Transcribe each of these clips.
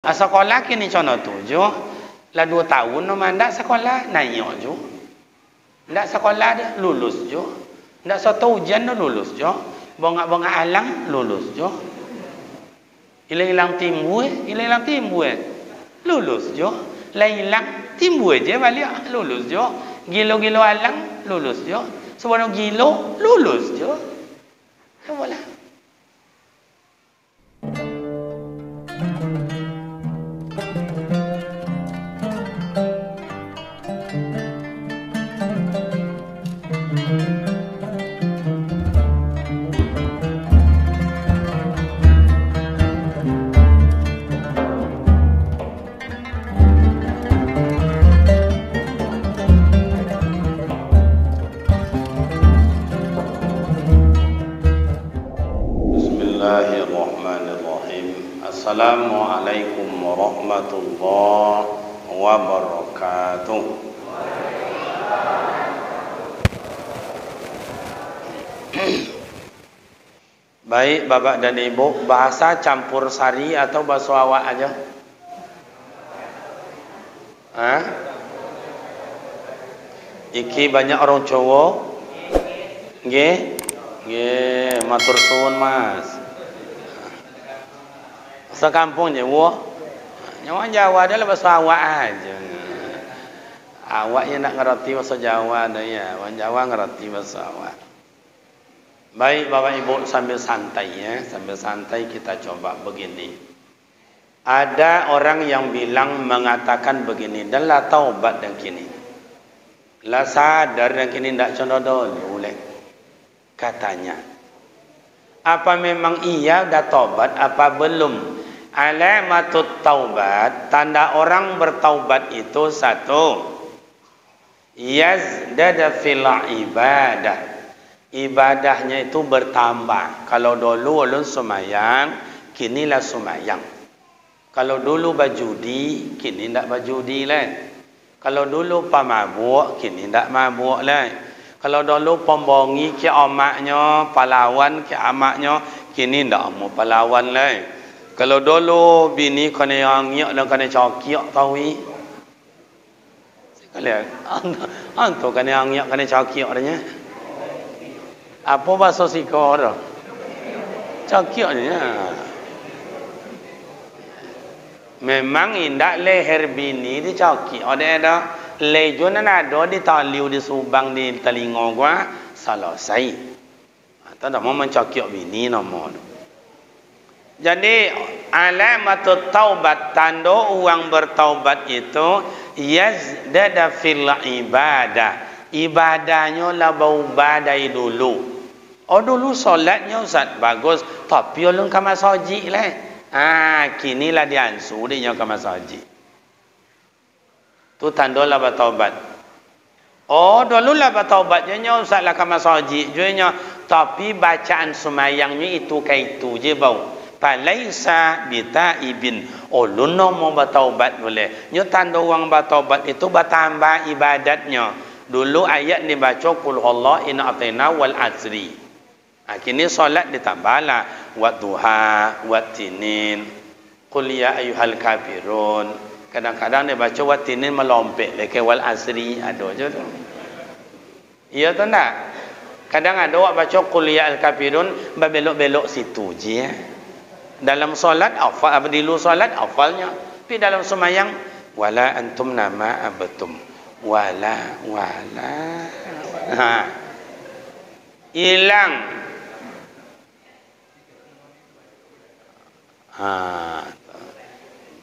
Sekolah kini contoh tujuh. Lah 2 tahun nama ndak sekolah naik jo. Ndak sekolah dia lulus jo. Ndak satu ujian dah lulus jo. Bongak-bongak alang lulus jo. Hilang timbul, lulus jo. Hilang timbul je balik lulus jo. Gilo-gilo alang lulus jo. Sebenarnya gilo lulus jo. Apalah. Assalamualaikum warahmatullahi wabarakatuh. Baik Bapak dan Ibu, bahasa campur sari atau bahasa awak aja? Hah? Iki banyak orang cowok? Nggih? Nggih, matur suwun Mas. Sekampung Jawa. Nyawa Jawa adalah bahasa awak aja. Awak yang nak ngerti bahasa Jawa dah ya. Orang Jawa ngerti bahasa awak. Baik Bapak Ibu, sambil santai ya. Sambil santai kita coba begini. Ada orang yang bilang mengatakan begini. Dan lah taubat dan kini. Lah sadar dan kini tak contoh dulu. Katanya. Apa memang iya dah taubat apa belum? Alamatut taubat, tanda orang bertaubat itu satu, yazdada fil ibadah, ibadahnya itu bertambah. Kalau dulu ulun semayang, kinilah semayang. Kalau dulu bajudi, kini ndak bajudi lah. Kalau dulu pemabuk, kini ndak mabuk lah. Kalau dulu pembongi ke amaknya, pahlawan ke amaknya, kini ndak mau pahlawan lah. Kalau dulu bini kena angyak dan kena cakiak tahu. Sekalian, antu kena angyak kena cakiak adanya. Apa bahasa sikor? Cakiak adanya. Memang indak leher bini di cakiak ada. Lejon ada di taliu di subang di telinga gua selesai. Atau dah mau mencakiak bini nama. Jadi alamatut taubat, tanda orang bertaubat itu yazdada fil ibadah. Ibadahnya lah bau badai dulu. Oh dulu solatnya Ustaz bagus, tapi ulun ke masjid lah. Kinilah diansu dia ke masjid. Tu tanda lah bertaubat. Oh dulu lah bertaubatnya Ustaz lah ke masjid juanya, tapi bacaan semayangnya itu kayak itu je bau. Falaisa bitaibin, ulun mau bertaubat boleh. Nyo tanda orang bertaubat itu bertambah ibadatnya. Dulu ayat dibaca qul huwallahu inna atina wal asri. Kini solat ditambahlah wa duha wa tinin. Qul ya ayyuhal kafirun. Kadang-kadang dibaca wa tinin melompek leke wal asri ada je tu. Iya tu ndak? Kadang ada awak baca qul ya al kafirun berbelok-belok situ je ya. Dalam solat afal, di luar solat afalnya, tapi dalam semayang wala antum nama abatum wala hilang.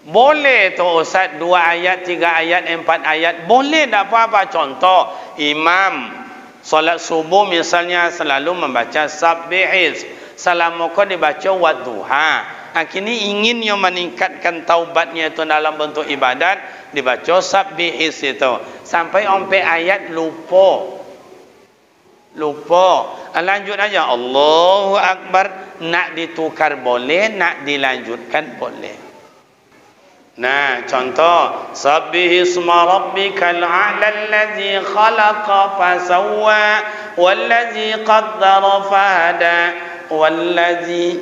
Boleh tu Ustaz 2 ayat 3 ayat 4 ayat boleh tak apa-apa. Contoh imam solat subuh misalnya selalu membaca sabbihis, salamuka dibaca wadduha. Kini ingin yang meningkatkan taubatnya itu dalam bentuk ibadat, dibaca sabbihis itu sampai sampai ayat lupa. Lanjut aja Allahu Akbar, nak ditukar boleh, nak dilanjutkan boleh. Nah, contoh sabbihisma rabbikal a'la allazi khalaqa fasawwa wallazi qaddara fahada wallazi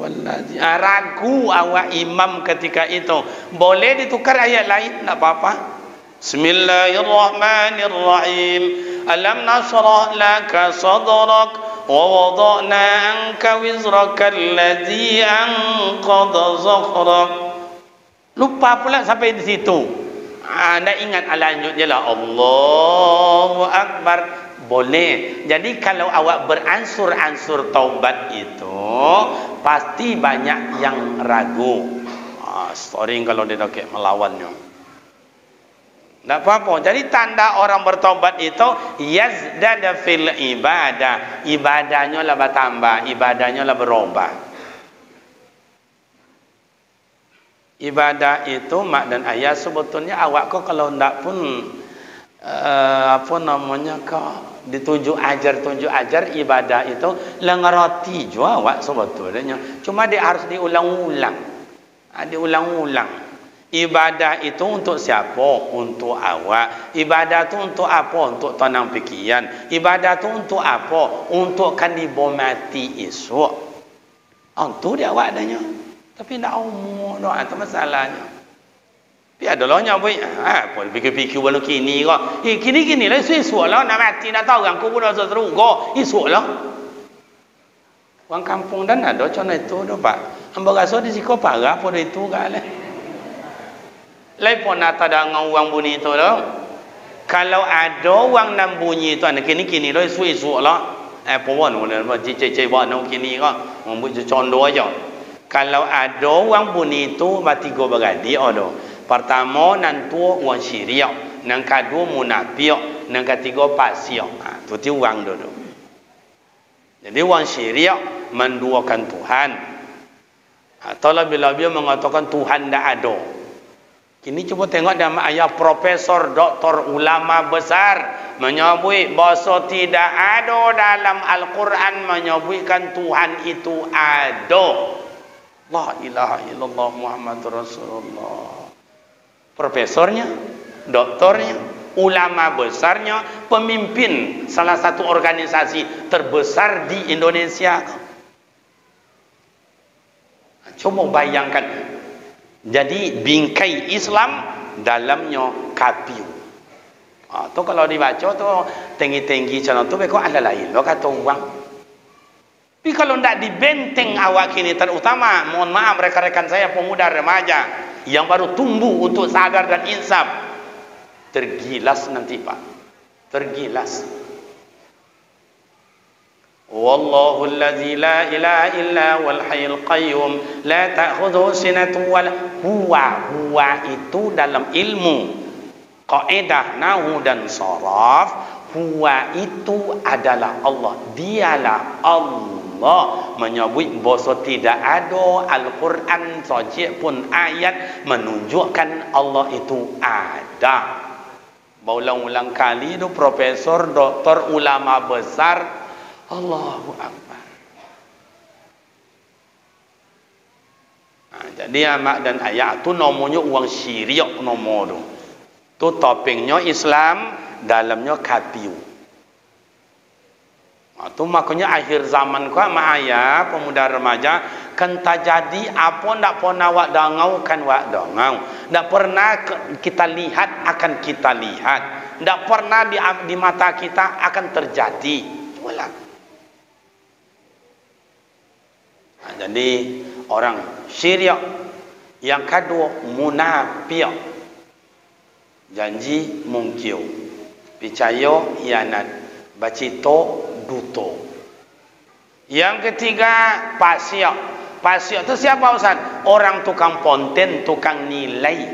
Astagfirullahaladzim. Ragu awak imam ketika itu. Boleh ditukar ayat lain, tak apa-apa. Bismillahirrahmanirrahim. Alam nasrah laka sadrak wa wada'na anka wizraka alladhi anqadha zakhrak. Lupa pula sampai di situ. Anda ingat lanjut je lah. Allahu Akbar. Boleh. Jadi kalau awak beransur-ansur taubat itu, pasti banyak yang ragu. Story kalau dia nak melawannya. Tak apa-apa. Jadi tanda orang bertaubat itu yazdada fil ibadah. Ibadahnya lah bertambah, ibadahnya lah berubah. Ibadah itu mak dan ayah sebetulnya awak kau kalau ndak pun apa namanya kau ditunjuk ajar ibadah itu lengerati juga awak sebetulnya. Cuma dia harus diulang-ulang. Diulang-ulang. Ibadah itu untuk siapa? Untuk awak. Ibadah itu untuk apa? Untuk tanam pikiran. Ibadah itu untuk apa? Untuk kan dibomati esok. Itu dia awak adanya. Tapi nak umur doa itu masalahnya. Tapi adalah nyabui. Apa fikir-fikir walau kini kok. Kini lah esok lah nak mati nak tahu orang kubur dah seru kok. Esok lah. Orang kampung dan ada contoh itu dah pak. Hamba rasa di siko parah pada itu kan. Lepon nak ada orang bunyi itu dah. Kalau ada orang nak bunyi itu anak kini lah esok lah. Pun mana cicit buat nak kini kok. Membuat contoh aja. Kalau ada orang bunyi itu tiga beradik ada. Pertama nantu orang syirik, yang kedua munafik, yang ketiga fasik. Itu ti orang dulu. Jadi orang syirik menduakan Tuhan. Atau lebih-lebih mengatakan Tuhan tidak ada. Kini cuba tengok dalam ayat profesor, doktor, ulama besar menyebut bahasa tidak ada dalam Al-Quran menyebutkan Tuhan itu ada. La ilaha illallah Muhammadur Rasulullah. Profesornya, doktornya, ulama besarnya, pemimpin salah satu organisasi terbesar di Indonesia. Coba bayangkan. Jadi bingkai Islam dalamnya kapiu. Tu kalau dibaca tu tinggi-tinggi macam tu kok ada lain lo kata orang. Tapi kalau tidak dibenteng awak kini terutama, mohon maaf rekan-rekan saya pemuda remaja yang baru tumbuh untuk sadar dan insaf, tergilas nanti pak, tergilas. Wallahu allazi la ilaha illa wal hayyul qayyum la ta'khudhuhu sinatun wa huwa itu dalam ilmu kaidah nahwu dan sharaf, huwa itu adalah Allah, dialah Allah. Menyebut bahasa tidak ada Al-Quran sojek pun ayat menunjukkan Allah itu ada. Berulang-ulang kali itu profesor, doktor, ulama besar. Allahu Akbar. Jadi amak dan ayat itu namanya uang syirik nomor tu. Tu topengnya Islam, dalamnya kapiu. Itu makanya akhir zaman kau mak ayah pemuda remaja kan terjadi apa ndak pernah wak dangau kan wak dangau, ndak pernah kita lihat akan kita lihat, ndak pernah di mata kita akan terjadi. Itulah. Jadi orang syirik, yang kedua munafik, janji mungkir, percaya hianat, bacito duto. Yang ketiga fasik. Fasik itu siapa Ustaz? Orang tukang ponten, tukang nilai.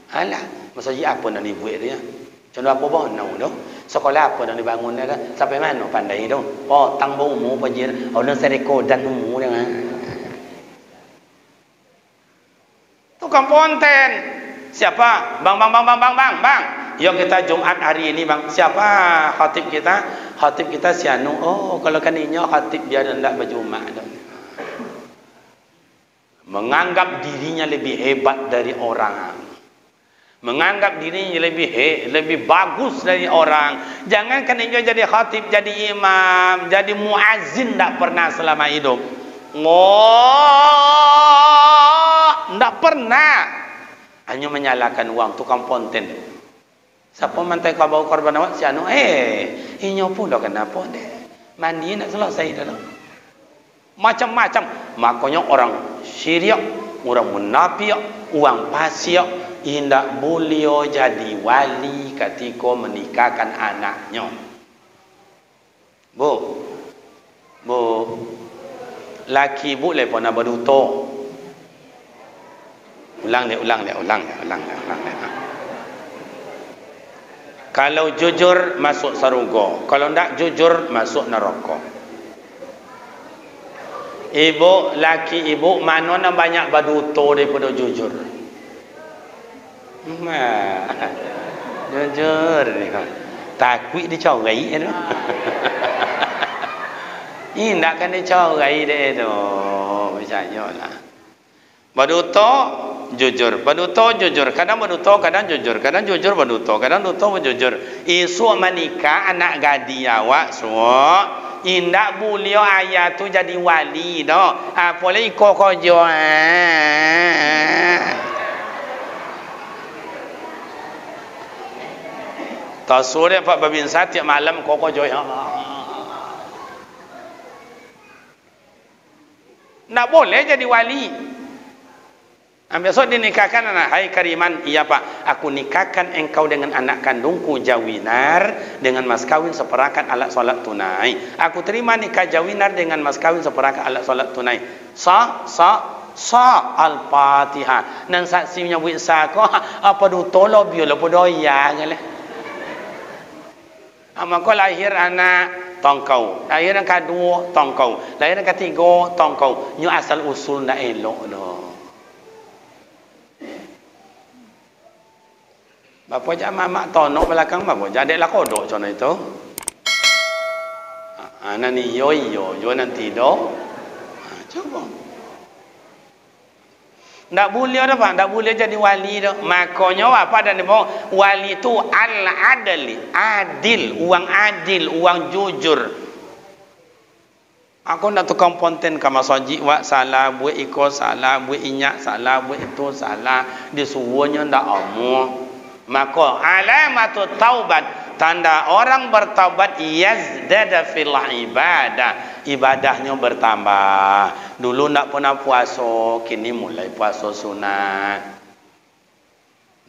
Alah, maksudnya apa nak dibuat dia? Contoh apa pun nak tu? Sekolah apa nak dibangun dia kan? Sampai mana pandai tu? Oh, tanggung umur pajir, orang sereko dan umur dia. Tukang ponten. Siapa? Bang. Yang kita Jumat hari ini bang, siapa khatib kita? Khatib kita si Anu. Oh, kalau kan ini khatib biar hendak berjumat. Menganggap dirinya lebih hebat dari orang. Menganggap dirinya lebih bagus dari orang. Jangan kan ini jadi khatib, jadi imam, jadi muazzin tak pernah selama hidup. Ndak pernah. Hanya menyalakan uang tukang ponten. Siapa mantai kau bawa korban awak si anu? Inyo pun dah kenapa deh? Mandi nak selesai dah. Macam-macam. Makanya orang Syirik, orang munafik, orang fasik hendak boleh jadi wali ketika menikahkan anaknya. Bu, laki boleh pun nak berduto. Ulang. Kalau jujur masuk surga, kalau tak jujur masuk neraka. Ibu, laki ibu mana nak banyak berduto daripada jujur? Jujur ni kan. Takut dicorai tu. Ini nak kan dicorai dia tu. Percayalah. Berduto jujur, berduto jujur, kadang berduto, kadang jujur, kadang jujur berduto, kadang duto berjujur. Isu menikah anak gadi awak semua, indak boleh ayah tu jadi wali dah. Boleh ikut kerja. Tak suruh Pak Babin setiap malam kau kerja. Nak boleh jadi wali. Besok dinikahkan anak, hai Kariman, iya Pak, aku nikahkan engkau dengan anak kandungku Jawinar dengan mas kawin seperakat alat solat tunai. Aku terima nikah Jawinar dengan mas kawin seperakat alat solat tunai. Al-Fatihah. Nang saksinya buat sako apa du tolo bio lepo doya ngale. Maka lahir anak tongkau, lahir yang kedua tongkau, lahir yang ketiga tongkau. Nyu asal usul ndak elok dah. Bapa jak mamak tonok belakang bapa jak dek lah kodok contoh itu. Nani yo nanti do. Coba. Ndak boleh dah Pak, ndak boleh jadi wali dah. Makanya apa dan dia wali tu al-adli, adil, uang jujur. Aku nak tukang ponten ke masjid wak salah buat ikut salah buat inyak salah buat itu salah disuruhnya ndak amuk. Maka alamatut taubat, tanda orang bertaubat yazdada fil ibadah, ibadahnya bertambah. Dulu tak pernah puasa, kini mulai puasa sunat.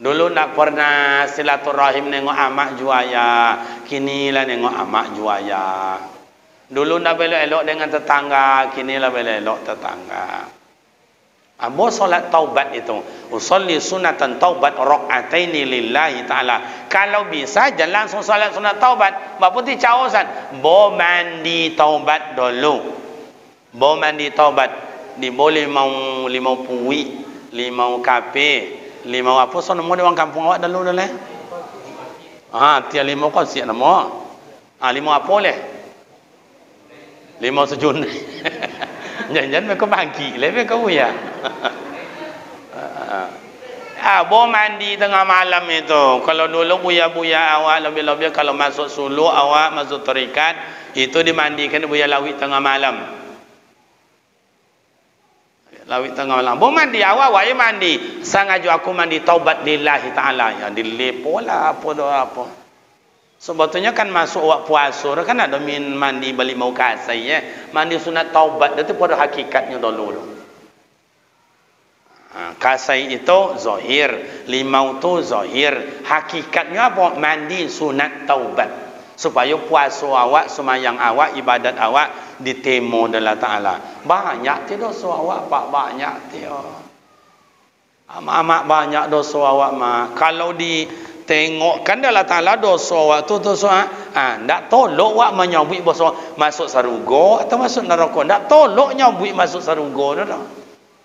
Dulu tak pernah silaturahim nengok amak juaya, kini lah nengok amak juaya. Dulu tak boleh elok dengan tetangga, kini lah boleh elok tetangga. Abo solat taubat itu, usolli sunatan taubat rakaataini lillahi taala. Kalau bisa jangan langsung solat sunat taubat. Bapa ti caosan, bo mandi taubat dulu. Bo mandi taubat di boleh mau limau puwi, limau kape, limau apa so nama orang kampung awak dulu dah leh. Tiap limau kau siap nama. Limau apa leh? Limau sejun. Jangan mereka bagi, mereka ya. Bo mandi tengah malam itu. Kalau dulu buya-buya awak lebih-lebih kalau masuk suluk awak masuk terikat itu dimandikan buya lawit tengah malam. Lawit tengah malam. Bo mandi awak wajib mandi. Sangat aku mandi taubat lillahi taala. Ya dilepo lah apa. Sebetulnya kan masuk wak puasa kan ada mandi balik mau kasai ya. Mandi sunat taubat itu pada hakikatnya dulu. Kasai itu zahir, limau tu zahir. Hakikatnya apa? Mandi sunat taubat. Supaya puasa awak, semayang awak, ibadat awak ditemo Allah Taala. Banyak ti dosa awak Pak, banyak ti. Amak banyak dosa awak mah. Kalau tengokkan Allah Ta'ala dosa waktu dosa ndak tolok wak menyambut dosa masuk surga atau masuk neraka. Ndak tolok nyambut masuk surga dah.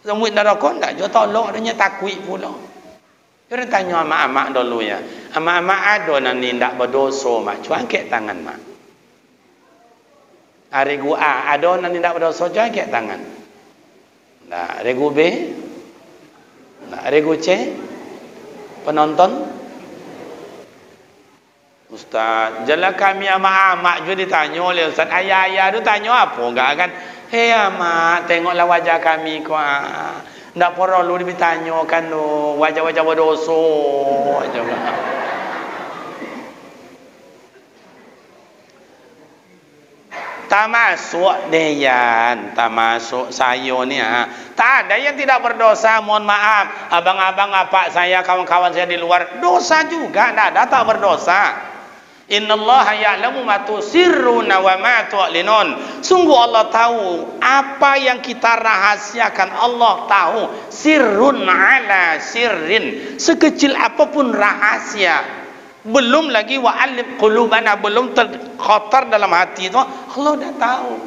Nyambut neraka ndak jo tolok dia takut pula. Dia tanya amak-amak dulu ya. Amak-amak ada nanti ndak berdosa mak. Cuba angkat tangan mak. Regu A ada nanti ndak berdosa cuba angkat tangan. Ndak regu B. Ndak regu C. Penonton Ustaz, jalan kami amak-amak juga ditanya oleh Ustaz. Ayah-ayah tu tanya apa? Enggak kan? Hei amat, tengoklah wajah kami kau. Ndak perlu ditanyakan tu wajah-wajah berdosa aja. Tak masuk Deyan, tak masuk saya ni tak ada yang tidak berdosa, mohon maaf. Abang-abang, apa saya, kawan-kawan saya di luar dosa juga, tak ada tak berdosa. Innallaha ya'lamu ma tusirruna wa ma tu'linun. Sungguh Allah tahu apa yang kita rahasiakan, Allah tahu. Sirrun ala sirrin, sekecil apapun rahasia. Belum lagi wa'alib qulubana, belum terkotor dalam hati itu, Allah dah tahu.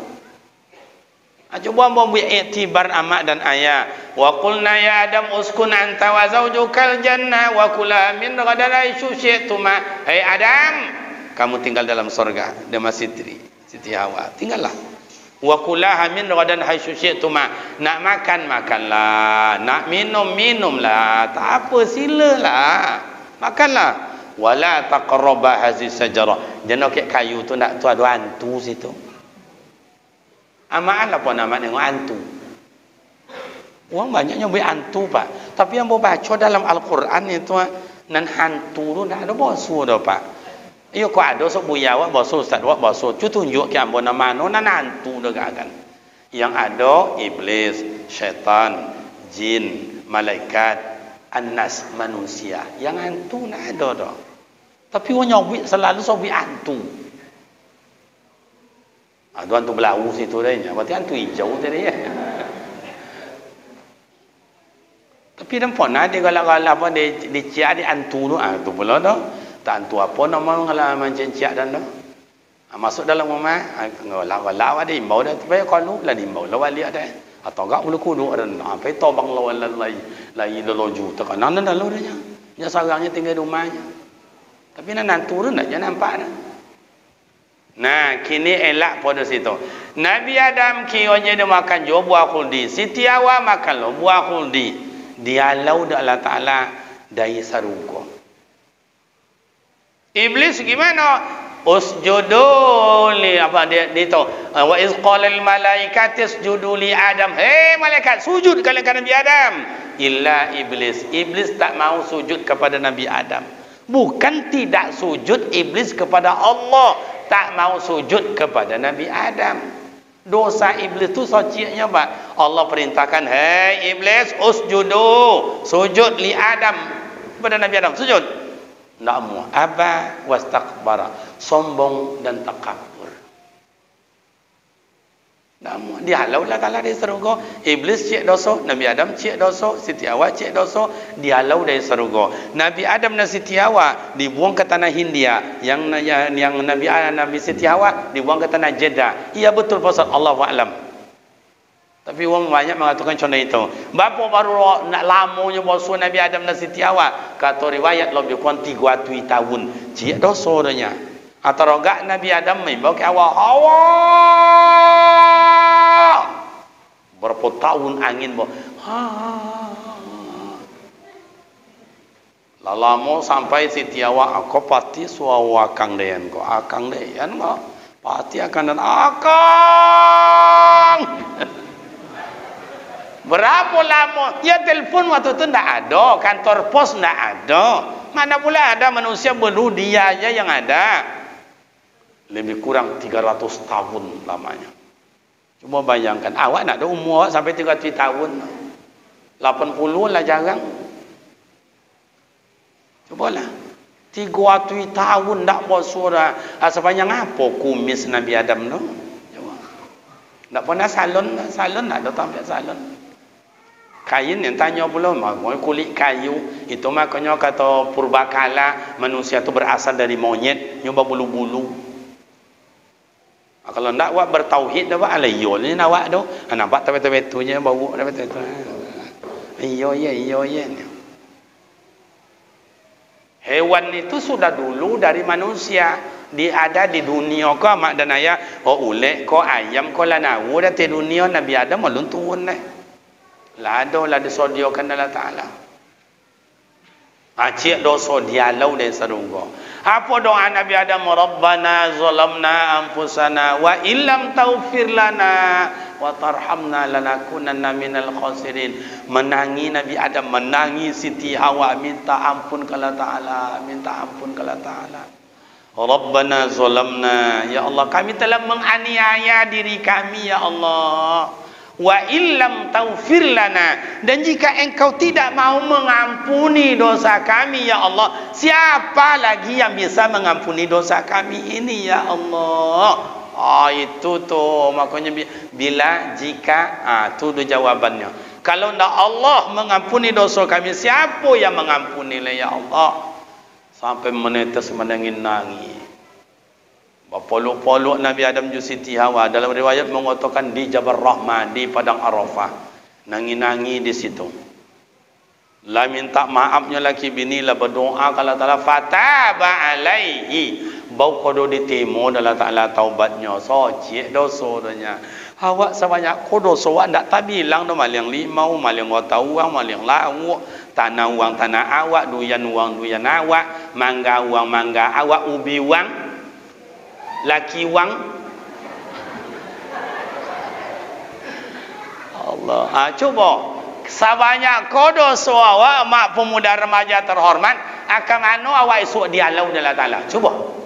Coba ambo iktibar amak dan ayah. Wa qulna ya Adam uskun anta wa zawjukal jannah wa kula min ghadan aisyu syi'tuma. Hai Adam, kamu tinggal dalam surga dengan Siti Hawa. Tinggallah. Wa kula min ghadan aisyu syi'tuma. Nak makan makanlah, nak minum minumlah. Tak apa, silalah. Makanlah. Wala taqraba hazis sajarah. Jangan kek kayu tu nak tu ada hantu situ. Amal apa nama tengok hantu. Orang banyaknya buat hantu pak. Tapi yang baca dalam Al-Quran itu nan hantu tu tak ada bosu dah pak. Iyo ko ada sok buya wak bosu ustaz wak bosu. Cu tunjuk ke ambo nama nan hantu dah kan. Yang ada iblis, syaitan, jin, malaikat, anas manusia. Yang hantu nak ada dah. Tapi orang nyobik selalu sobik hantu. Tu hantu belau situ dah. Berarti hantu hijau tadi ya. Tapi nampak nak dia galak-galak apa dia ciak dia hantu tu. Tu pula dah. Tak hantu apa nama ngalah macam ciak dan dah. Masuk dalam rumah, galak-galak ada imbau dah. Tapi kalau lah imbau lah balik ada. Atau enggak boleh kudu ada. Sampai tobang lawan lai loju tak kanan dah lalu dah. Dia sarangnya tinggal di rumahnya. Tapi nak turun tak jangan nampak dah. Nah, kini elak pada situ. Nabi Adam kiranya dia makan jo buah khuldi. Siti Hawa makan lo buah khuldi. Dia lau dak Allah Taala dari saruga. Iblis gimana? Usjudu li apa dia tu? Wa iz qala al malaikatu isjudu li Adam. Hei malaikat, sujud kalian Nabi Adam. Illa iblis. Iblis tak mau sujud kepada Nabi Adam. Bukan tidak sujud iblis kepada Allah, tak mau sujud kepada Nabi Adam. Dosa iblis tu sociknya pak. Allah perintahkan, hei iblis usjudu, sujud li Adam, kepada Nabi Adam sujud. Tak mau. Aba wastakbara, sombong dan takabur. Namun dia halau lah kalau dari surga. Iblis cik dosa, Nabi Adam cik dosa, Siti Hawa cik dosa, dia halau dari surga. Nabi Adam dan Siti Hawa dibuang ke tanah Hindia, yang Nabi Siti Hawa dibuang ke tanah Jeddah. Iya betul pasal Allahu a'lam. Tapi orang banyak mengatakan contoh itu. Bapa baru nak lamanya bosua Nabi Adam dan Siti Hawa. Kata riwayat lebih kurang 3 tahun. Cik dosa nya. Atau rogak Nabi Adam membawa ke Hawa. Berapa tahun angin bawa. Lama sampai Siti Hawa aku pati suawa akang dean ko. Akang dean ko. Pati akan dan akang. Berapa lama? Ya telefon waktu itu tidak ada, kantor pos tidak ada. Mana pula ada manusia baru dia aja yang ada. Lebih kurang 300 tahun lamanya. Cuma bayangkan, awak nak ada umur sampai 300 tahun. 80 lah jarang. Cubalah. 300 tahun tak buat surah. Sepanjang apa kumis Nabi Adam tu? Tak pernah salon tak ada tampil salon. Kain yang tanya pula, kulit kayu itu makanya kata purbakala manusia tu berasal dari monyet, nyoba bulu-bulu. Kalau nak buat bertauhid dah buat alayol ni nak buat tu. Nampak tebetul-betulnya bau tebetul. Iyo ye. Hewan itu sudah dulu dari manusia. Dia ada di dunia ko mak dan ayah. Oh ulek ko ayam ko lanawu dah di dunia Nabi Adam malun turun dah. Lah disodiakan Allah Ta'ala. Cik dosa dia lau dari sarungga. Apa doa Nabi Adam? Rabbana zalamna anfusana wa illam taghfir lana wa tarhamna lanakunanna minal khasirin. Menangi Nabi Adam, menangi Siti Hawa, minta ampun kepada Ta'ala, minta ampun kepada Ta'ala. Rabbana zalamna, ya Allah kami telah menganiaya diri kami ya Allah. Wa illam taufir lana, dan jika engkau tidak mau mengampuni dosa kami ya Allah, siapa lagi yang bisa mengampuni dosa kami ini ya Allah. Itu tuh makanya bila jika itu tuh jawabannya. Kalau tidak Allah mengampuni dosa kami, siapa yang mengampuni ya Allah? Sampai menetes menangis nangis. Berpolok-polok Nabi Adam ju Siti Hawa, dalam riwayat mengatakan di Jabal Rahmah, di padang Arafah, nangi-nangi di situ. Lah minta maafnya laki bini, lah berdoa kalau Ta'ala fataba alaihi, bau kodo ditimo dalam Ta'ala taubatnya, socik dosa-dosanya. Awak sebanyak kodo soak ndak tak bilang do maling limau, maling ngota uang, maling lauk, tanah uang tanah awak, duyan uang duyan awak, mangga uang mangga awak, ubi uang laki wang. Allah. Coba sebanyak kodo awak mak pemuda remaja terhormat, akan anu awak esok dialau dalam Ta'ala. Coba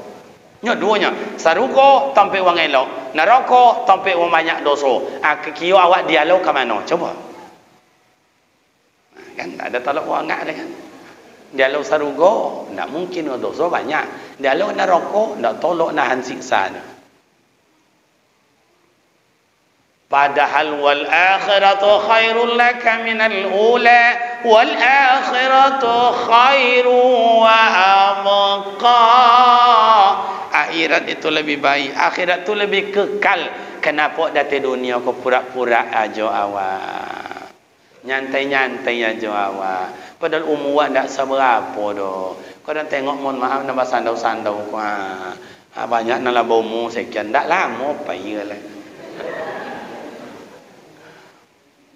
nya duanya, saruko tampe wang elok, neraka tampe wang banyak dosa. Kekio awak dialau ke mana? Coba. Kan ada tolak wang ngak kan. Dialau sarugo ndak mungkin dosa banyak. Dialau neraka ndak tolak nahan siksa. Padahal wal akhiratu khairul laka minal ula, wal akhiratu khairu wa abqa. Akhirat itu lebih baik, akhirat itu lebih kekal. Kenapa datang dunia kau pura-pura aja awak, nyantai-nyantai aja awak, padahal umur tak seberapa doh. Kau dah tengok, mohon maaf, nama sandau-sandau kau banyak nala bomu sekian, tak lama payah lah.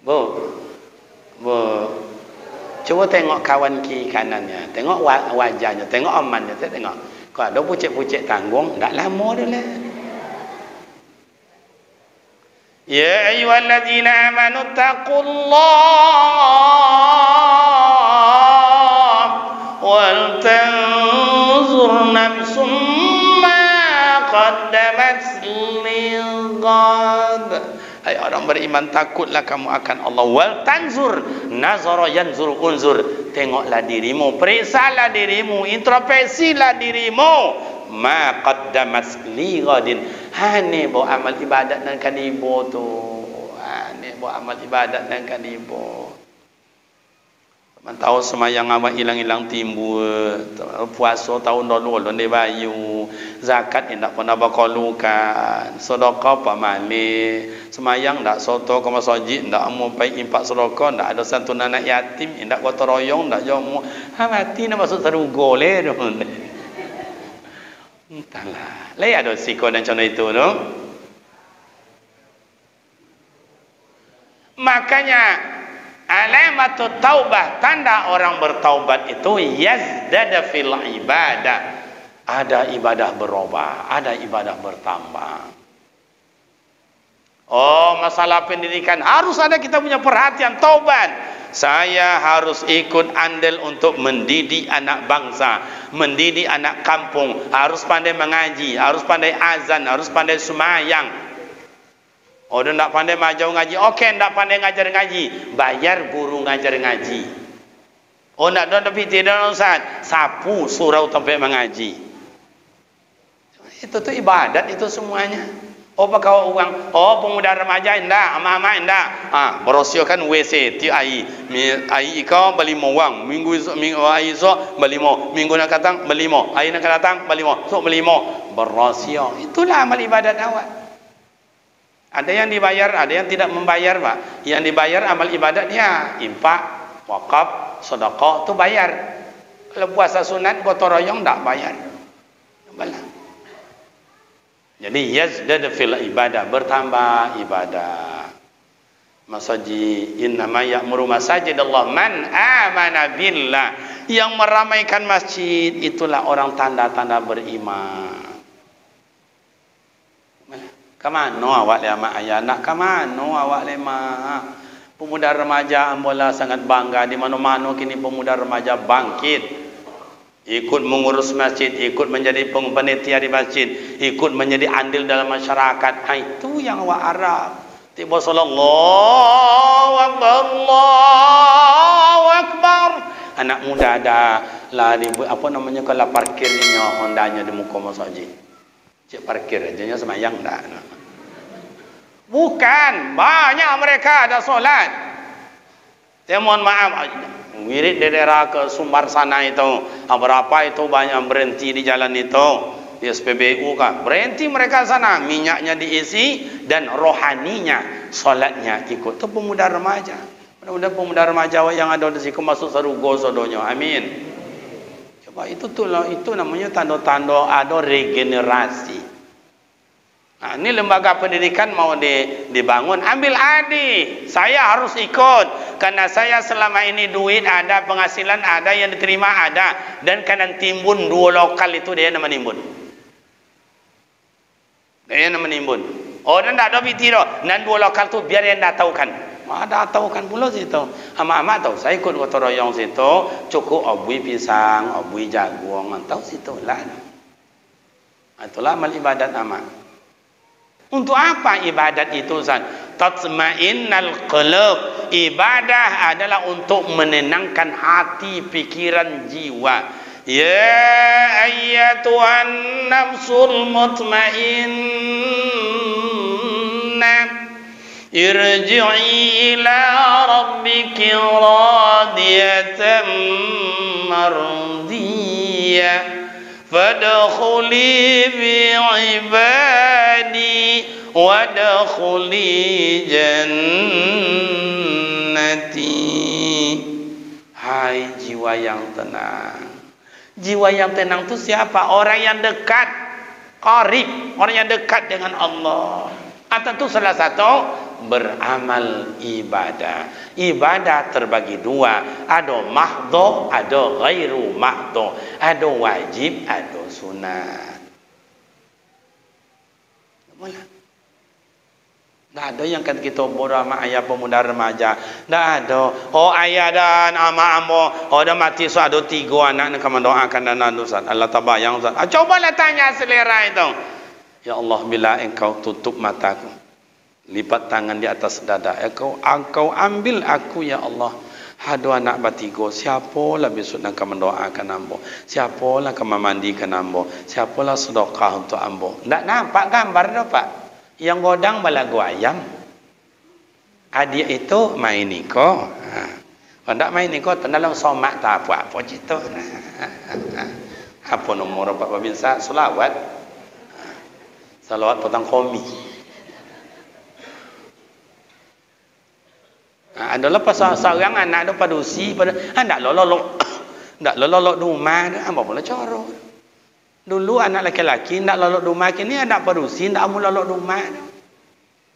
Bu, coba tengok kawan kiri kanannya, tengok wajahnya, tengok amannya, tengok. Kalau ada pucik-pucik tanggung, tak lama dah lah. Ya ayyuhalladzina amanu taqullah wal tanzur nafsum ma qaddamat lighad. Hai orang beriman, takutlah kamu akan Allah. Wal tanzur, nazara yanzur unzur. Tengoklah dirimu, periksalah dirimu, introspeksilah dirimu. Ma qaddamat lighadin. Hane bo amal ibadat nang kanibo tu. Hane bo amal ibadat nang kanibo. Tahu semayang awak hilang-hilang timbul, puasa tahun lalu londe bayu, zakat indak pernah bakolukan, sedekah apa male, semayang ndak soto ke masjid, ndak mau pai impak sedekah, ndak ada santunan anak yatim, indak gotong royong, ndak jomo, mati nak masuk terugo le don. Entahlah, le ada siko dan contoh itu no. Makanya alamatut taubah, tanda orang bertaubat itu yazdada fil ibadah. Ada ibadah berubah, ada ibadah bertambah. Oh, masalah pendidikan harus ada kita punya perhatian taubat. Saya harus ikut andil untuk mendidik anak bangsa, mendidik anak kampung, harus pandai mengaji, harus pandai azan, harus pandai semayang. Oh, dia tak pandai majau ngaji. Okey, tak pandai ngajar ngaji, bayar guru ngajar ngaji. Oh, nak don tapi tidak Ustaz, sapu surau sampai mengaji. Itu tu ibadat itu semuanya. Oh, pakai uang. Oh, pemuda remaja indah, ama-ama indah. Berosiakan WC ti ai. Ai kau beli wang. Minggu ai so beli mo. Minggu nak datang beli mo. Ai nak datang beli mo. So beli mo. Berosio. Itulah amal ibadat awak. Ada yang dibayar, ada yang tidak membayar, Pak. Yang dibayar amal ibadatnya, infak, wakaf, sedekah itu bayar. Kalau puasa sunat, gotong royong tak bayar. Balah. Jadi yazdad fil ibadah, bertambah ibadah. Masjid, innama ya'muru masajidallah man amana billah. Yang meramaikan masjid itulah orang tanda-tanda beriman. Kamano awak le mak ayah nak kamano awak le mak. Pemuda remaja ambola sangat bangga di mana-mana kini pemuda remaja bangkit. Ikut mengurus masjid, ikut menjadi panitia di masjid, ikut menjadi andil dalam masyarakat. Itu yang awak harap. Tiba sallallahu akbar, Allahu akbar. Anak muda ada lah di apa namanya kalau parkirnya Hondanya di muka masjid. Cik parkir aja semayang dah. Bukan, banyak mereka ada solat. Saya mohon maaf, wirid di daerah ke Sumbar sana itu, berapa itu banyak berhenti di jalan itu, di SPBU kan, berhenti mereka sana, minyaknya diisi dan rohaninya, solatnya ikut. Itu pemuda remaja. Mudah-mudahan pemuda remaja yang ada di situ masuk sarugo sodonya, amin. Coba itu tuh lah, itu namanya tanda-tanda ada regenerasi. Nah, ini lembaga pendidikan mau dibangun, ambil adik. Saya harus ikut karena saya selama ini duit ada, penghasilan ada, yang diterima ada, dan kanan timbun dua lokal itu dia nama nimbun. Dia nama nimbun. Oh, dan tak ada biti doh. Dan dua lokal tu biar yang dah tahu kan. Ada tahu kan pula situ. Ama-ama tahu. Saya ikut gotong royong situ, cukup obui pisang, obui jagung, tahu situ lah. Itulah amal ibadat amak. Untuk apa ibadat itu, San? Tatma'innal qulub. Ibadah adalah untuk menenangkan hati, pikiran, jiwa. Ya ayyatuhan nafsul mutmainnah, irji'i ila rabbiki radiyatan mardiyah. Fadkhuli bi ibadi wadkhuli jannati. Hai jiwa yang tenang. Jiwa yang tenang itu siapa? Orang yang dekat, qarib, orang yang dekat dengan Allah. Atau itu salah satu beramal ibadah. Ibadah terbagi dua, ada mahdhu, ada ghairu mahdhu, ada wajib, ada sunat. Mula. Tak ada yang kata kita bodoh sama ayah pemuda remaja. Tak ada. Oh ayah dan ama ambo, oh dah mati so ada 3 anak nak mendoakan dan Ustaz. Allah tabayang Ustaz. Cobalah tanya selera itu. Ya Allah, bila engkau tutup mataku, lipat tangan di atas dada, engkau ambil aku ya Allah. Hadu anak batigo, siapalah besok nak mendoakan ambo, siapalah memandikan ambo, siapalah sedekah untuk ambo. Tak nampak gambar dah Pak. Yang godang balagu ayam. Adik itu main niko. Kalau tak main niko, dalam somak tak apa-apa cerita. Apa nomor Pak Babinsa? Salawat. Salawat potong komi. Adalah pasal seorang anak ada padusi pada hendak lolok rumah dah apa pula cara. Dulu anak laki-laki hendak lolok rumah, kini anak padusi hendak mau lolok rumah dah.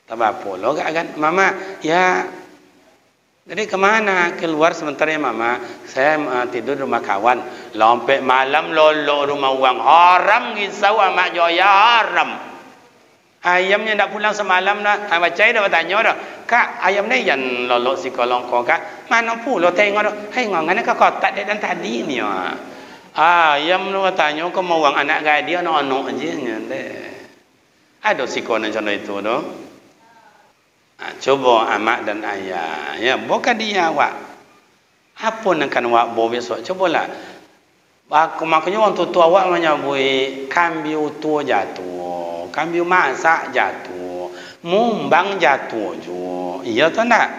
Tak apa lo kan mama ya. Jadi kemana? Keluar sebentar ya mama. Saya tidur rumah kawan. Lompat malam lolok rumah uang. Haram risau amak joya haram. Ayamnya tak pulang semalam dah. Baca dah bertanya dah. Kak, ayam ni yang lolok si kolong kau kak. Mana pula tengok dah. Hei ngongan ni kak kotak dia dan tadi ni. Ayam tu bertanya kau mau uang anak gadi anak-anak je. Ada si kau macam itu dah. Coba amak dan ayah. Ya, bukan dia awak. Apa nak kan awak bawa besok? Cobalah. Makanya orang tua awak menyebut kambiu tua jatuh. Kambiu masak jatuh, mumbang jatuh juga. Iya tak nak?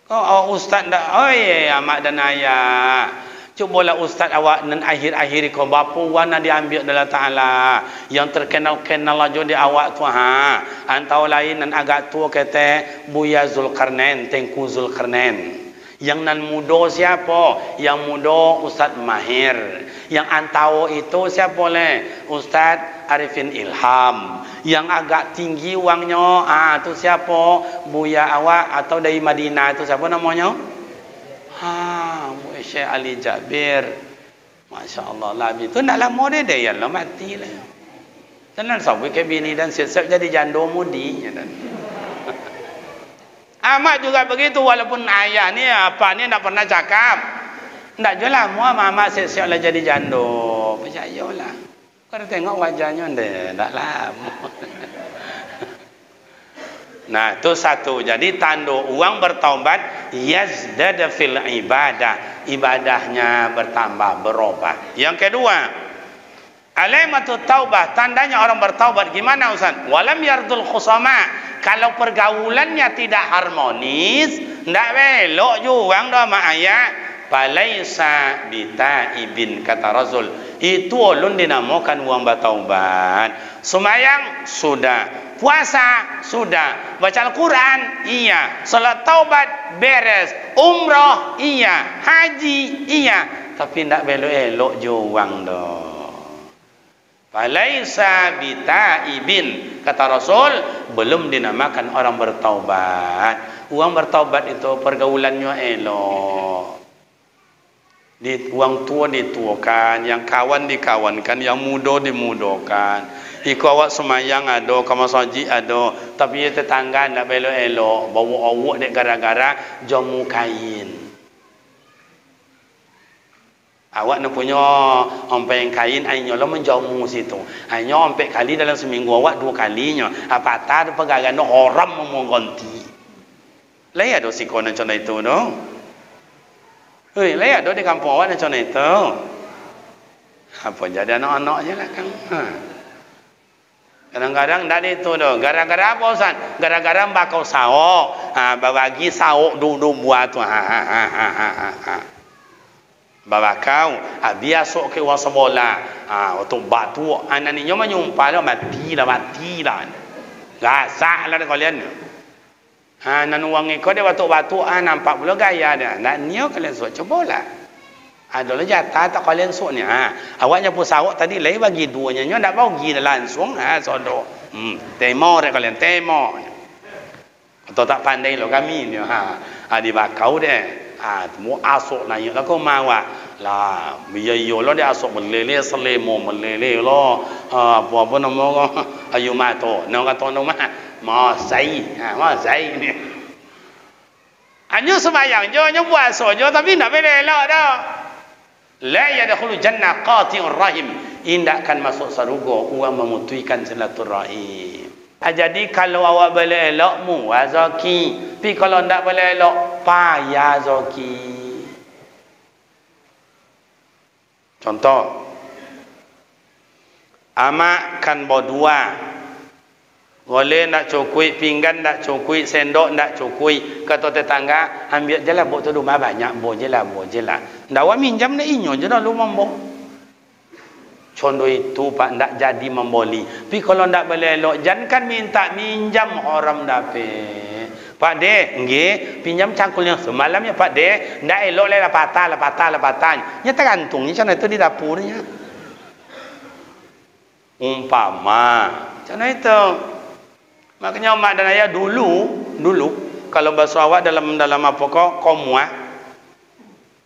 Kau ustaz dak? Oh ya, amak dan ayah. Cubalah ustaz awak dan akhir-akhir kau bapa wana diambil dari Taala. Yang terkenal-kenal aja di awak tu Antara lain dan agak tua kata Buya Zulkarnain, Tengku Zulkarnain. Yang nan muda siapa? Yang muda Ustaz Mahir. Yang antau itu siapa le? Ustaz Arifin Ilham. Yang agak tinggi uangnya, itu siapa? Buya awak atau dari Madinah itu siapa namanya? Buya Syekh Ali Jabir. Masya Allah lah itu nak lama dia yang lah mati lah. Dan sampai ke bini dan siap-siap jadi janda mudi. Dan. Amak juga begitu walaupun ayah ni apa ni tak pernah cakap. Tak jualah mua mama siap-siap lah jadi janda. Percayalah. Kau tengok wajahnya tak lama. Nah, itu satu. Jadi tanda orang bertaubat yazdad fil ibadah. Ibadahnya bertambah, berubah. Yang kedua, alamatut taubah, tandanya orang bertaubat gimana Ustaz? Walam yardul khusama. Kalau pergaulannya tidak harmonis, ndak belok juang dah mak ayat. Falaisa bitaibin kata Rasul. Itu ulun dinamakan orang bertaubat. Semayang sudah. Puasa sudah, baca Al-Quran iya, salat taubat beres, umrah iya, haji iya, tapi tidak belok-elok juang dah. Falaisa bitaibin kata Rasul, belum dinamakan orang bertaubat. Orang bertaubat itu pergaulannya elok. Orang tua dituakan, yang kawan dikawankan, yang muda dimudakan. Iko awak semayang ada, kamu saji ada, tapi ya tetangga nak belok-elok, bawa awak dek gara-gara jamu kain. Awak nak punya ompeng kain, ainya lo menjamu situ. Ainya ompek kali dalam seminggu awak 2 kalinya. Apa tak ada pegangan haram memongonti. Laya do sikona macam itu no. Hei, laya do di kampung awak macam itu. Apa jadi anak-anak je lah kan. Kadang-kadang tak itu dah. Gara-gara apa Ustaz? Gara-gara bakau saok. Bagi saok dulu buat tu. Babakau. Biasa ke wasa bola. Untuk batu. Anak ni nyoba nyumpah dah. Mati lah. Gasak lah kalian. Nanuang ikut dia batu-batu. Nampak pula gaya dia. Nak niyo kalian suat cobalah. Adalah jatah tak kalian suat ni. Awaknya pun sawak tadi lain bagi duanya. Nyo tak bagi dah langsung. Sodo. Temo deh kalian. Temo. Atau tak pandai lo kami ni. Di bakau deh. Mu asok naik lah kau mawa. Lah. Biar iyo lo dia asok melele selemo melele lo. Apa nama ko. Ayu mato. Nang kata nama. Masai. Masai ni. Anyo sembayang jo. Anyo puasa jo. Tapi nak belelak dah. La yadkhulu jannah qati'ur rahim. Indakkan masuk surga orang memutuikan silaturahim. Jadi kalau awak boleh elok muwazaki, tapi kalau ndak boleh elok payazaki. Contoh. Amak kan berdua. Boleh nak cukui pinggan, nak cukui sendok, nak cukui. Kata tetangga, ambil je lah bok tu rumah banyak, bok je lah. Ndak awak minjam nak inyo je dah lu membok. Contoh itu pak ndak jadi memboli. Tapi kalau ndak boleh elok, jangan minta minjam orang dapat. Pak De, nggih, pinjam cangkulnya semalam ya Pak De, ndak elok lah patah. Nya tergantung ni macam itu di dapurnya. Umpama, macam itu. Makanya mak dan ayah dulu kalau bahasa awak dalam apa kau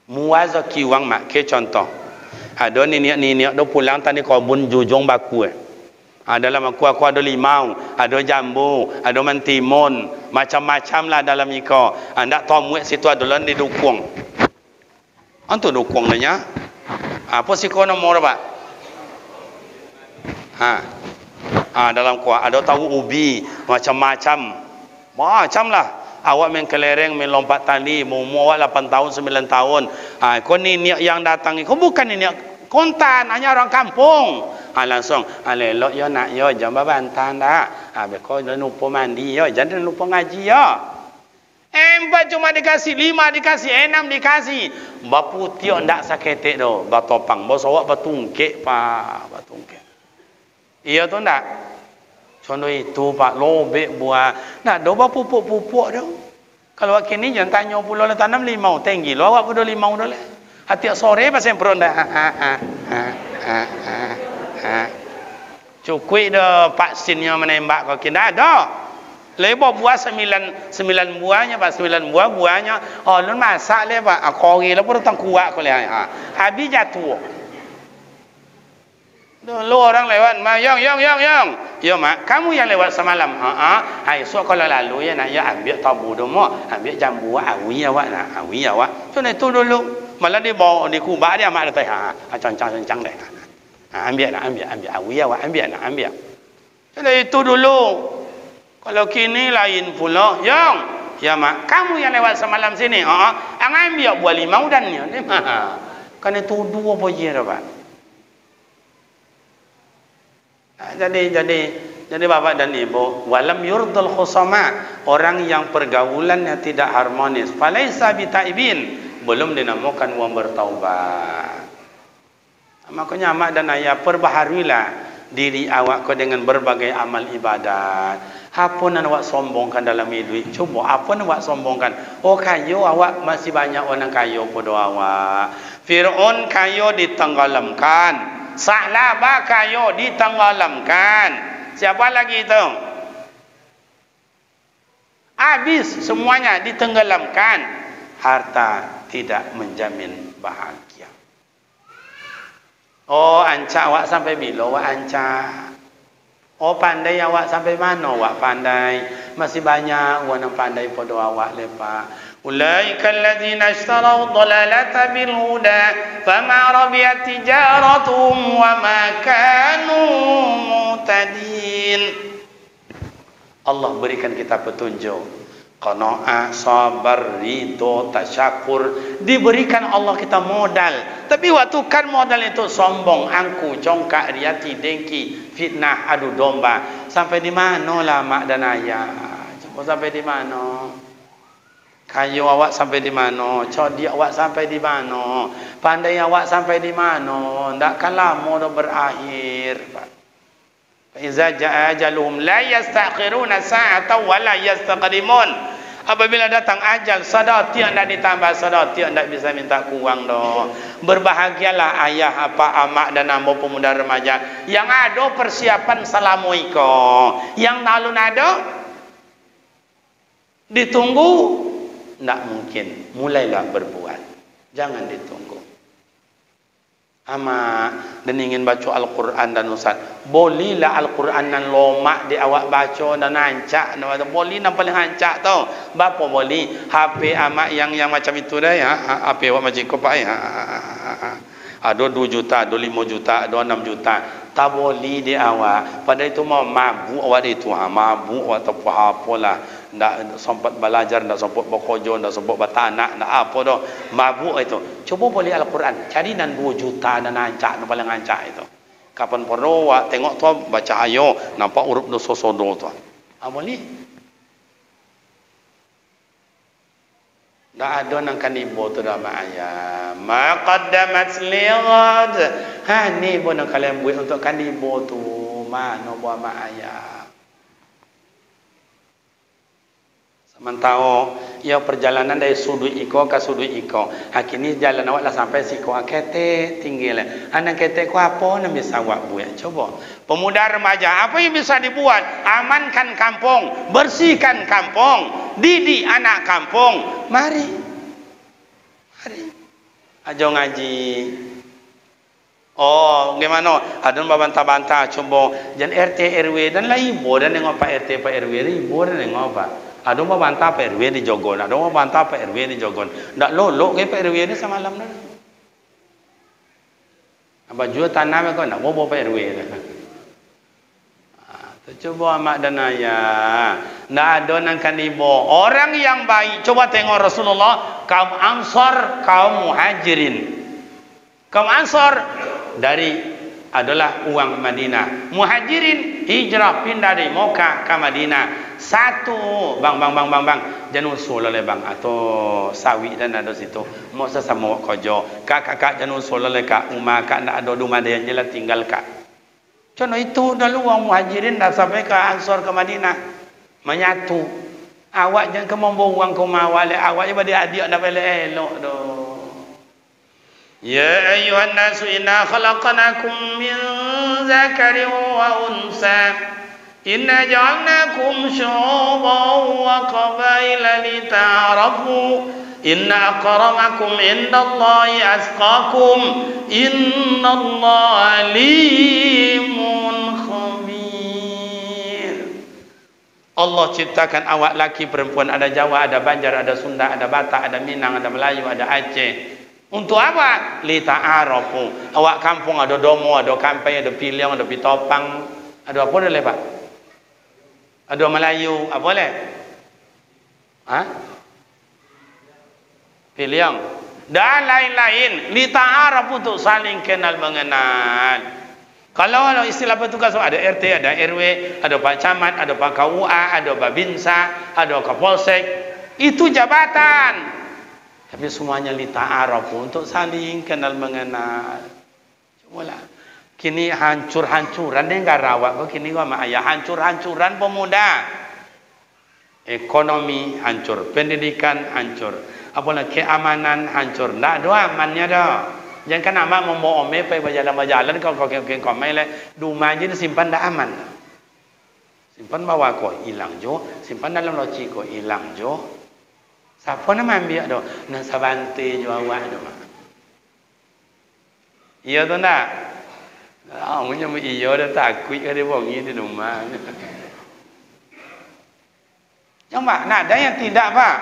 muwazaki wang mak ke contoh. Ada niniak do pulang tadi kebun jujung baku. Dalam aku ada limau, ada jambu, ada mentimun, macam-macam lah dalam iko. Ndak tahu muat situ adalah di dukung. Antu dukung nya. Apa sih kau nomor Pak? Dalam kuah ada tahu ubi macam-macam lah. Awak main kelereng, main lompat tali, umur awak 8 tahun 9 tahun. Kau ni niat yang datang ni, kau bukan ni niat kontan, hanya orang kampung. Langsung elok yo nak yo jangan bantan dah. Kau jangan lupa mandi yo, jangan lupa ngaji yo. 4 cuma dikasih, 5 dikasih, 6 dikasih. Bapu tiok ndak saketek do, batopang. Bos awak batungkek Pak, batungkek. Iya tu ndak? Contoh itu Pak lobek buah. Nak doba pupuk-pupuk dah. Kalau awak kini jangan tanya pula lah tanam limau tinggi. Lo awak pun limau dah lah. Hati sore pasal perut dah. Cukui dah Pak Sinnya menembak kau kena ada. Lebar buah 9 buahnya Pak 9 buahnya. Oh lu masak le Pak. Kori lah pun datang kuat kau le. Habis jatuh. Dulu orang lewat, yang. Ya mak, kamu yang lewat semalam. Hai, so kalau lalu ya nak ya ambil tabu demo, ambil jambu awi awak nak, awi awak. Tu itu dulu. Malah dia bawa di kubah dia mak kata, cancang deh. Ambil awi awak ambil. Tu itu dulu. Kalau kini lain pula, yang. Ya mak, kamu yang lewat semalam sini. Ambil buah limau dan ni. Kan itu dua boje dah pak. Jadi bapak dan ibu, walam yurdul khusama, orang yang pergaulannya tidak harmonis, falaisa bitaibin, belum dinamakan orang bertaubat. Makanya mak dan ayah, perbaharuilah diri awak kau dengan berbagai amal ibadat. Apa yang awak sombongkan dalam hidup? Cuba apa yang awak sombongkan? Oh kayu awak masih banyak orang kayu pada awak. Fir'aun kayu ditenggelamkan, Sa'labah kayu ditenggelamkan. Siapa lagi itu? Habis semuanya ditenggelamkan. Harta tidak menjamin bahagia. Oh ancak awak sampai bila awak ancak? Oh pandai awak sampai mana awak pandai? Masih banyak orang yang pandai pada awak lepak. Ulaika alladzina ishtaraw dhalalata bil huda fama rabiyat tijaratuhum wa ma kanu muhtadin. Allah berikan kita petunjuk, qanaah, sabar, ridho, tasyakur, diberikan Allah kita modal. Tapi waktu kan modal itu sombong, angku, congkak, riati, dengki, fitnah, adu domba. Sampai di mana lah mak dan ayah? Coba sampai di mana? Kayu awak sampai di mana? Codi awak sampai di mana? Pandai awak sampai di mana? Takkan lama dah berakhir. Iza jaa ajaluhum la yastakhiruna sa'atan wa la yastaqdimun. Apabila datang ajal, sedar tiak nak ditambah, sedar tiak nak bisa minta kurang dah. Berbahagialah ayah, apa, amak dan ambo pemuda remaja yang ada persiapan salamu iko. Yang nalun ada ditunggu. Tak mungkin, mulailah berbuat, jangan ditunggu. Ama dan ingin baca Al-Quran dan Ustaz, bolehlah Al-Quran dan lomak di awak baca dan hancak, boleh nak paling hancak tau. Bapa boleh HP amak yang macam itu dah ya, HP awak macam kopak ya. Ada 2 juta, ada 5 juta, ada 6 juta. Tak boleh di awak. Pada itu mau mabuk awak itu, mabuk atau apa-apalah. Tak sempat belajar, tak sempat bekerja, tak sempat bertanak, tak apa dah. Mabuk itu. Cuba boleh Al-Quran. Cari dan 2 juta dan hancak, dan paling hancak itu. Kapan perlu awak tengok tu baca ayo, nampak huruf dosa sodo tu. Boleh. Tak ada nang kanibo tu dah mak ayah. Ma qaddamat lighad. Ni pun nak kalian buat untuk kanibo tu. Mana buat mak ayah. Sementara ia perjalanan dari sudut iko ke sudut iko. Kini jalan awak lah sampai siko kete tinggal. Anak kete ku apa nak bisa awak buat? Coba. Pemuda remaja, apa yang bisa dibuat? Amankan kampung, bersihkan kampung, didik anak kampung. Mari. Ajo ngaji. Oh, gimana? Ada bantah-bantah, coba. Jangan RT RW dan lah ibu dan nengok Pak RT Pak RW, ibu dan nengok apa? Ada mau bantah Pak RW di Jogon, ada mau bantah Pak RW di Jogon. Tak lolok ke Pak RW ni semalam dah. Apa jual tanah mereka nak bawa Pak RW dah. Coba mak dan ayah, tak ada nang kanibo. Orang yang baik, coba tengok Rasulullah, kaum Ansar, kaum Muhajirin. Kaum Ansar dari adalah uang Madinah. Muhajirin hijrah pindah dari Mekah ke Madinah. Satu, bang, jangan usul oleh bang atau sawi dan ada situ. Mau sesama kojo, kakak jangan usul oleh kak umah kak nak ada rumah dia jelas tinggal kak. Contoh itu dulu orang Muhajirin dah sampai ke Ansar ke Madinah menyatu. Awak jangan kemampu uang ke mawale awak je pada adik dah balik elok doh. Ya ayuhan nasu inna khalaqnakum min zakarin wa unsa inna ja'alnakum syu'uban wa qabaila lita'arafu Inna akramakum indallahi asqakum. Innallaha alimun khabir. Allah ciptakan awak laki perempuan, ada Jawa, ada Banjar, ada Sunda, ada Batak, ada Minang, ada Melayu, ada Aceh. Untuk apa? Li ta'arafu. Awak kampung ada Domo, ada Kampai, ada Piliang, ada Pitopang, ada apa boleh Pak? Ada Melayu, apa boleh? Hah? Piliang dan lain-lain. Li ta'arafu, untuk saling kenal mengenal. Kalau istilah petugas ada RT, ada RW, ada Pak Camat, ada Pak KUA, ada Babinsa, ada Kapolsek, itu jabatan. Tapi semuanya li ta'arafu, untuk saling kenal mengenal. Cumalah kini hancur-hancuran negara awak kok kini gua mak ayah hancur-hancuran pemuda. Ekonomi hancur, pendidikan hancur, apalagi keamanan hancur. Ndak ada amannya dah. Jangan kan amak mau ome pe berjalan-jalan kalau kau mai le rumah je simpan dah aman. Simpan bawa ko hilang jo, simpan dalam loci ko hilang jo. Siapa nama ambil tu? Nak sabante je awak tu. Iya tu nak? Punya iya dah takut ke dia bongi di rumah. Coba nak ada yang tidak Pak?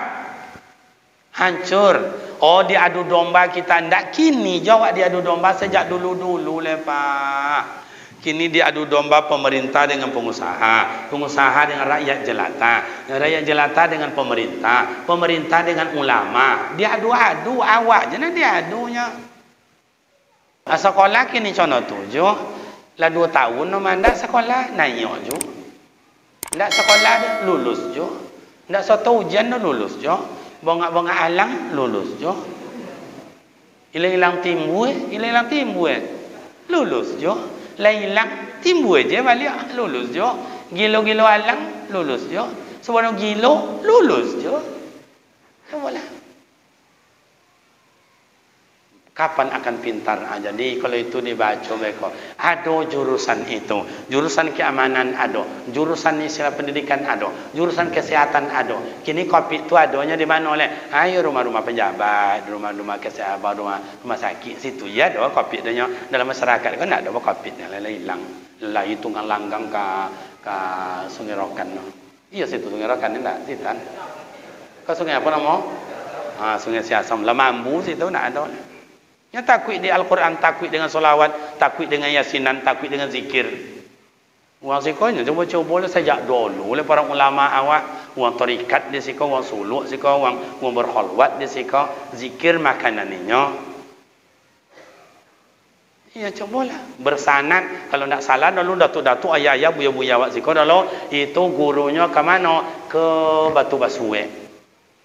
Hancur. Oh diadu domba kita. Ndak kini jawab diadu domba sejak dulu-dulu le Pak. Kini diadu domba pemerintah dengan pengusaha, pengusaha dengan rakyat jelata, rakyat jelata dengan pemerintah, pemerintah dengan ulama. Diadu-adu awak je nak diadunya. Sekolah kini contoh tujuh, lah 2 tahun no mandak sekolah naik jo. Ndak sekolah dia lulus jo. Ndak satu ujian no lulus jo. Bongak-bongak alang lulus jo. Hilang timbul, hilang timbul. Lulus jo. Hilang timbul je balik lulus jo. Gilo-gilo alang lulus jo. Sebelum gilo lulus jo. Kamulah. Kapan akan pintar? Jadi kalau itu dibaca mereka ada jurusan itu, jurusan keamanan ada, jurusan istilah pendidikan ada, jurusan kesehatan ada. Kini kopi itu adanya di mana oleh? Ayo rumah-rumah pejabat, rumah-rumah kesehatan, rumah sakit situ ya ada kopi adanya. Dalam masyarakat kan ada kopi yang hilang, lah itu langgang ke Sungai Rokan. Iya situ Sungai Rokan enggak? Situ kan? Ke sungai apa nama? Sungai Siasam. Lah Mambu situ enggak ada. Ya takwid di Al-Quran, takwid dengan solawat, takwid dengan yasinan, takwid dengan zikir. Orang sikonya coba-coba sejak dulu oleh para ulama awak, orang tarikat di siko, orang suluk siko, orang berkholwat di siko, zikir makanannya. Ya cobalah bersanad. Kalau nak salah dulu datuk-datuk ayah-ayah buya-buya awak siko dulu itu gurunya ke mana? Ke Batu Basuwe.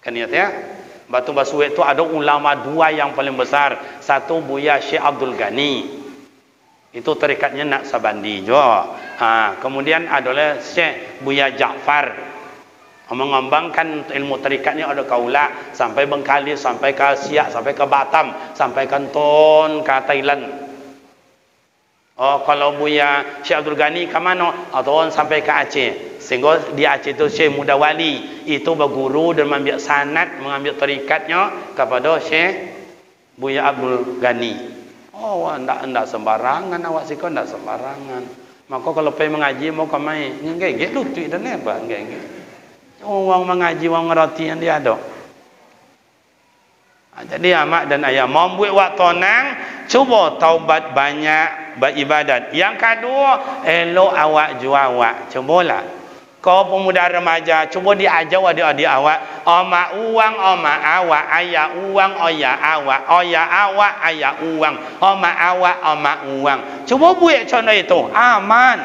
Kan ingat ya? Batu Basuwe itu ada ulama 2 yang paling besar. Satu Buya Syekh Abdul Ghani. Itu tarikatnya Naqsabandi juga. Kemudian adalah Syekh Buya Ja'far. Mengembangkan ilmu tarikatnya ada kaula sampai Bengkalis, sampai ke Siak, sampai ke Batam, sampai Kanton, ke Thailand. Oh kalau Buya Syekh Abdul Ghani ke mana? Atau sampai ke Aceh. Sehingga di Aceh itu Syekh Mudawali itu berguru dan mengambil sanad, mengambil tarikatnya kepada Syekh Buya Abdul Ghani. Oh, enggak sembarangan awak siko, enggak sembarangan. Maka kalau pergi mengaji mau ke mai, ngegek lutut dan hebat ngegek. Orang mengaji, orang ngerti yang dia ada. Jadi amak dan ayah mau buat waktu tenang, cuba taubat banyak, beribadat. Yang kedua, elok awak jua awak. Cubalah. Kau pemuda remaja, cuba diajar adik-adik awak. Oma uang, oma awak, ayah uang, ayah awak, ayah awak, ayah uang, oma awak, oma uang. Cuba buat contoh itu, aman.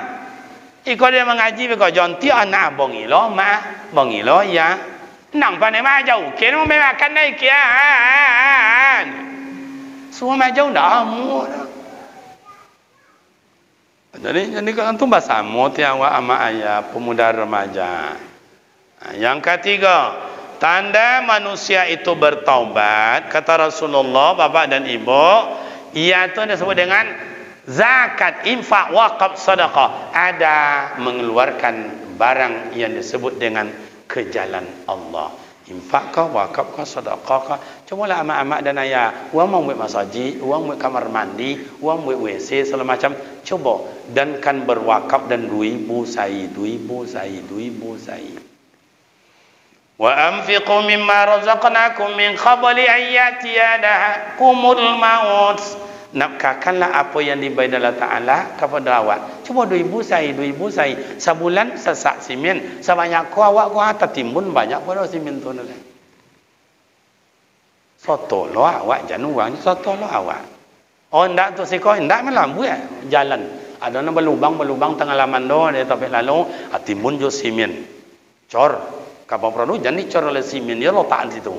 Iko dia mengaji, iko jonti anak bongilo, ma bongilo ya. Nang pandai majau, kena mau makan naik kian. Semua majau dah amu. Jadi kan tu bahasa amut yang wa ama ayah pemuda remaja. Yang ketiga, tanda manusia itu bertaubat kata Rasulullah, bapak dan ibu, iaitu disebut dengan zakat, infak, wakaf, sedekah. Ada mengeluarkan barang yang disebut dengan ke jalan Allah. Infak kau, wakaf kau, sedekah kau. Cubalah amat-amat dan ayah. Uang mau buat masjid, uang buat kamar mandi, uang buat WC, segala macam. Cuba. Dan kan berwakaf dan 2,000 sai. Wa anfiqu mimma razaqnakum min qabli an ya'tiyadakumul maut. Nafkahkanlah apa yang diberi Allah Ta'ala kepada awak. Cuba 2,000 sai. Sebulan sesak simen. Sebanyak kau awak kau atas timbun banyak pada simen tu nanti. Soto lo awak jangan uangnya soto lo awak. Oh ndak tu siko ndak malam buat jalan. Ada nama berlubang tengah laman do dia tapi lalu timbun jo simen. Cor kapal produk jangan dicor oleh simen dia letak di situ.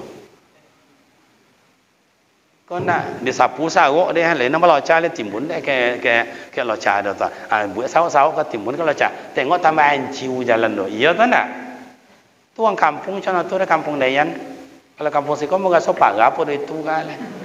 Kau nak disapu sawok dia le nama loca le timbun dia ke loca dah tu. Buat sawok ke timbun ke loca. Tengok tambahan ciu jalan do. Iya tu nak. Tuang kampung cina tu ada kampung Dayan. Kalau kampung siko mau gaso pagar apa itu kali.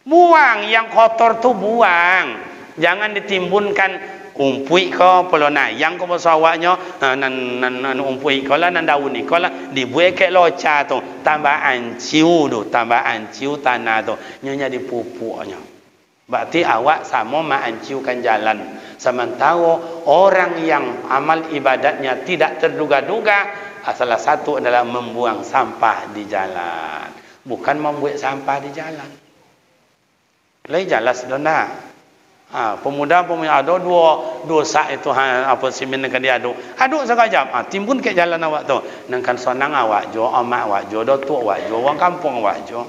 Buang yang kotor tu buang. Jangan ditimbunkan umpui ko pelona yang ko besawaknya nan umpui ko lah nan daun ni ko lah dibuat ke loca tu tambah anciu tanah tu nyonya dipupuknya. Berarti awak sama ma anciukan jalan. Sementara orang yang amal ibadatnya tidak terduga-duga, salah satu adalah membuang sampah di jalan. Bukan membuat sampah di jalan. Lai jelas dah. Pemuda ada dua sak itu apa simen kan dia aduk sekejap timbun ke jalan awak tu nangkan sonang awak jo amak awak jo datuk awak jo orang kampung awak jo.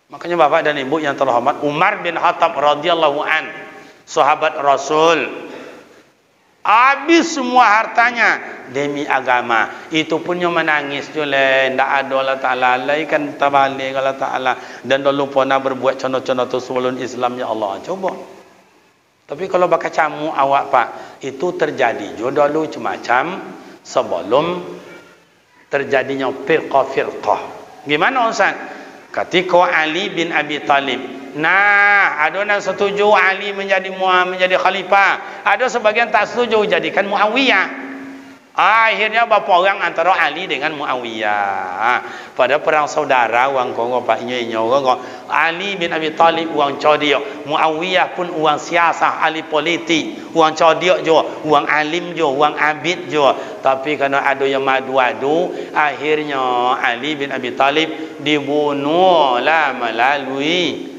Makanya bapak dan ibu yang terhormat, Umar bin Khattab radhiyallahu an, sahabat Rasul, habis semua hartanya demi agama. Itu punya menangis jule, ndak ada Allah Taala laikan tabalik Allah Taala dan dulu pernah berbuat contoh-contoh tu sebelum Islam ya Allah. Coba. Tapi kalau bakal camu awak pak, itu terjadi jodoh lu macam sebelum terjadinya firqah. Gimana Ustaz? Ketika Ali bin Abi Talib, ada yang setuju Ali menjadi khalifah, ada sebagian tak setuju jadikan Muawiyah. Akhirnya berapa orang antara Ali dengan Muawiyah. Pada perang saudara orang Kongo pak nyo Ali bin Abi Talib orang codiok, Muawiyah pun orang siasah ahli politik, orang codiok jo, orang alim jo, orang abid jo. Tapi kerana ada yang madu-adu, akhirnya Ali bin Abi Talib dibunuhlah melalui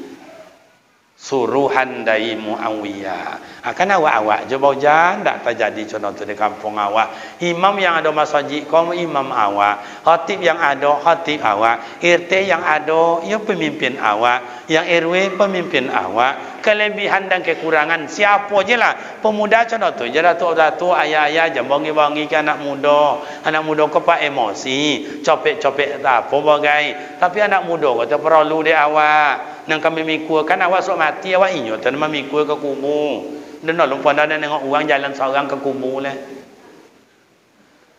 suruhan dari Muawiyah. Akan awak je baujan tak terjadi contoh tu di kampung awak. Imam yang ada masjid kau imam awak, khatib yang ada khatib awak, RT yang ada ya pemimpin awak, yang RW pemimpin awak. Kelebihan dan kekurangan siapa je lah pemuda contoh tu je datuk ayah jambongi-bongi ke anak muda kau pak emosi copek-copek tak apa bagai. Tapi anak muda kata perlu dia awak nang kami mikul kan awak sok mati awak inyo tan memikul ke kubur. Dan nak lupa dah nengok orang jalan seorang ke kubur lah.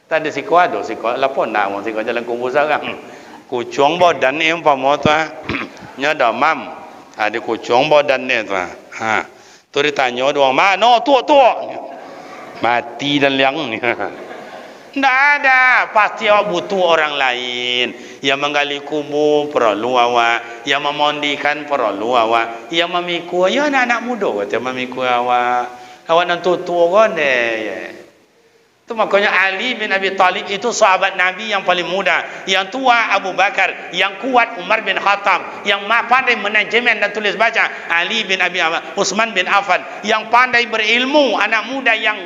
Tak ada siko ada siko lapon dah orang siko jalan kubur seorang. Kucung badan ni umpama tu nya damam. Ada kucung badan ni tu. Tu ditanya dua mana tu. Mati dan liang ni. Tak ada, pasti awak butuh orang lain. Yang menggali kubur perlu awak, yang memandikan perlu awak, yang memikul ya anak-anak muda kata memikul awak. Awak nak tua kan deh. Itu makanya Ali bin Abi Talib itu sahabat Nabi yang paling muda, yang tua Abu Bakar, yang kuat Umar bin Khattab, yang pandai manajemen dan tulis baca Ali bin Abi Utsman bin Affan, yang pandai berilmu anak muda yang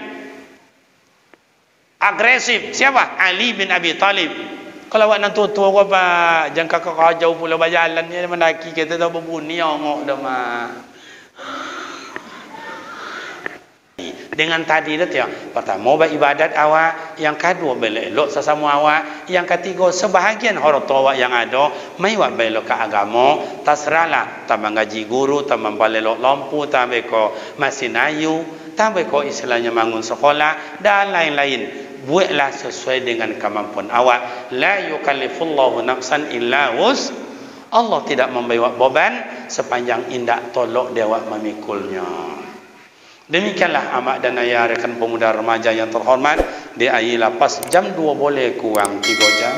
agresif siapa? Ali bin Abi Talib. Kalau awak nak tua kau pak jangan kakak jauh pula berjalan ni mendaki kita dah berbunyi ngok dah mah. Dengan tadi dah tiang. Pertama beribadat awak, yang kedua belok sesama awak, yang ketiga sebahagian harta awak yang ada mai awak belok ke agama, terserahlah tambah gaji guru, tambah balelok lampu, tambah ko mesin ayu, tambah ko istilahnya bangun sekolah dan lain-lain. Buatlah sesuai dengan kemampuan awak. La yukallifullahu nafsan illa wus. Allah tidak memberi beban sepanjang indak tolok dia awak memikulnya. Demikianlah amak dan ayah rekan pemuda remaja yang terhormat. Di air lapas jam 2 boleh kurang 3 jam.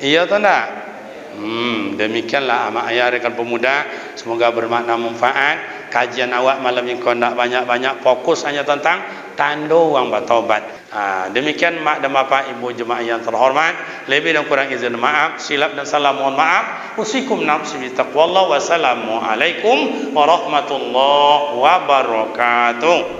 Iya atau tak? Demikianlah amak ayah rekan pemuda. Semoga bermakna manfaat. Kajian awak malam ini kau nak banyak-banyak fokus hanya tentang tanda orang bertaubat. Demikian mak dan bapak ibu jemaah yang terhormat. Lebih dan kurang izin maaf, silap dan salah mohon maaf. Usikum nafsi bi taqwallah. Wassalamualaikum warahmatullahi wabarakatuh.